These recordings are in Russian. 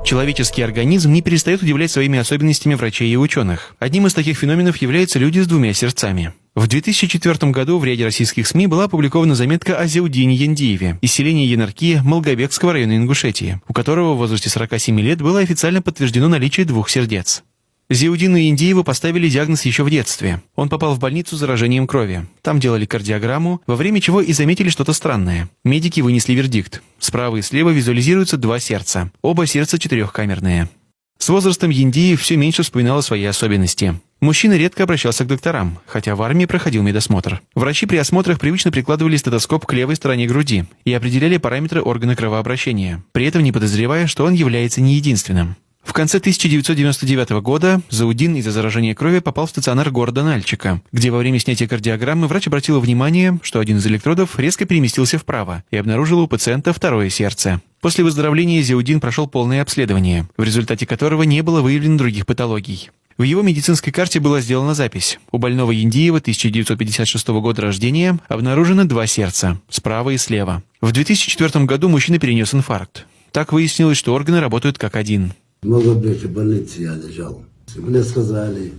Человеческий организм не перестает удивлять своими особенностями врачей и ученых. Одним из таких феноменов являются люди с двумя сердцами. В 2004 году в ряде российских СМИ была опубликована заметка о Зиаудине Яндиеве из селения Янарки Малгобекского района Ингушетии, у которого в возрасте 47 лет было официально подтверждено наличие двух сердец. Зиаудину Яндиеву поставили диагноз еще в детстве. Он попал в больницу с заражением крови. Там делали кардиограмму, во время чего и заметили что-то странное. Медики вынесли вердикт. Справа и слева визуализируются два сердца. Оба сердца четырехкамерные. С возрастом Яндиев все меньше вспоминал о своей особенности. Мужчина редко обращался к докторам, хотя в армии проходил медосмотр. Врачи при осмотрах привычно прикладывали стетоскоп к левой стороне груди и определяли параметры органа кровообращения, при этом не подозревая, что он является не единственным. В конце 1999 года Зиаудин из-за заражения крови попал в стационар города Нальчика, где во время снятия кардиограммы врач обратил внимание, что один из электродов резко переместился вправо и обнаружил у пациента второе сердце. После выздоровления Зиаудин прошел полное обследование, в результате которого не было выявлено других патологий. В его медицинской карте была сделана запись. У больного Яндиева 1956 года рождения обнаружено два сердца, справа и слева. В 2004 году мужчина перенес инфаркт. Так выяснилось, что органы работают как один. В Малгобеке в больнице я лежал. Мне сказали,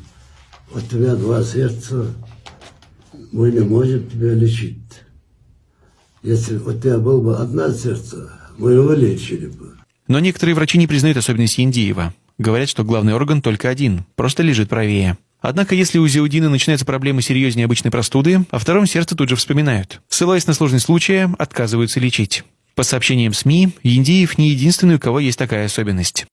у тебя два сердца, мы не можем тебя лечить. Если у тебя было бы одно сердце, мы его лечили бы. Но некоторые врачи не признают особенности Яндиева. Говорят, что главный орган только один, просто лежит правее. Однако, если у Зиаудина начинаются проблемы серьезнее обычной простуды, о втором сердце тут же вспоминают. Ссылаясь на сложность случая, отказываются лечить. По сообщениям СМИ, Яндиев не единственный, у кого есть такая особенность.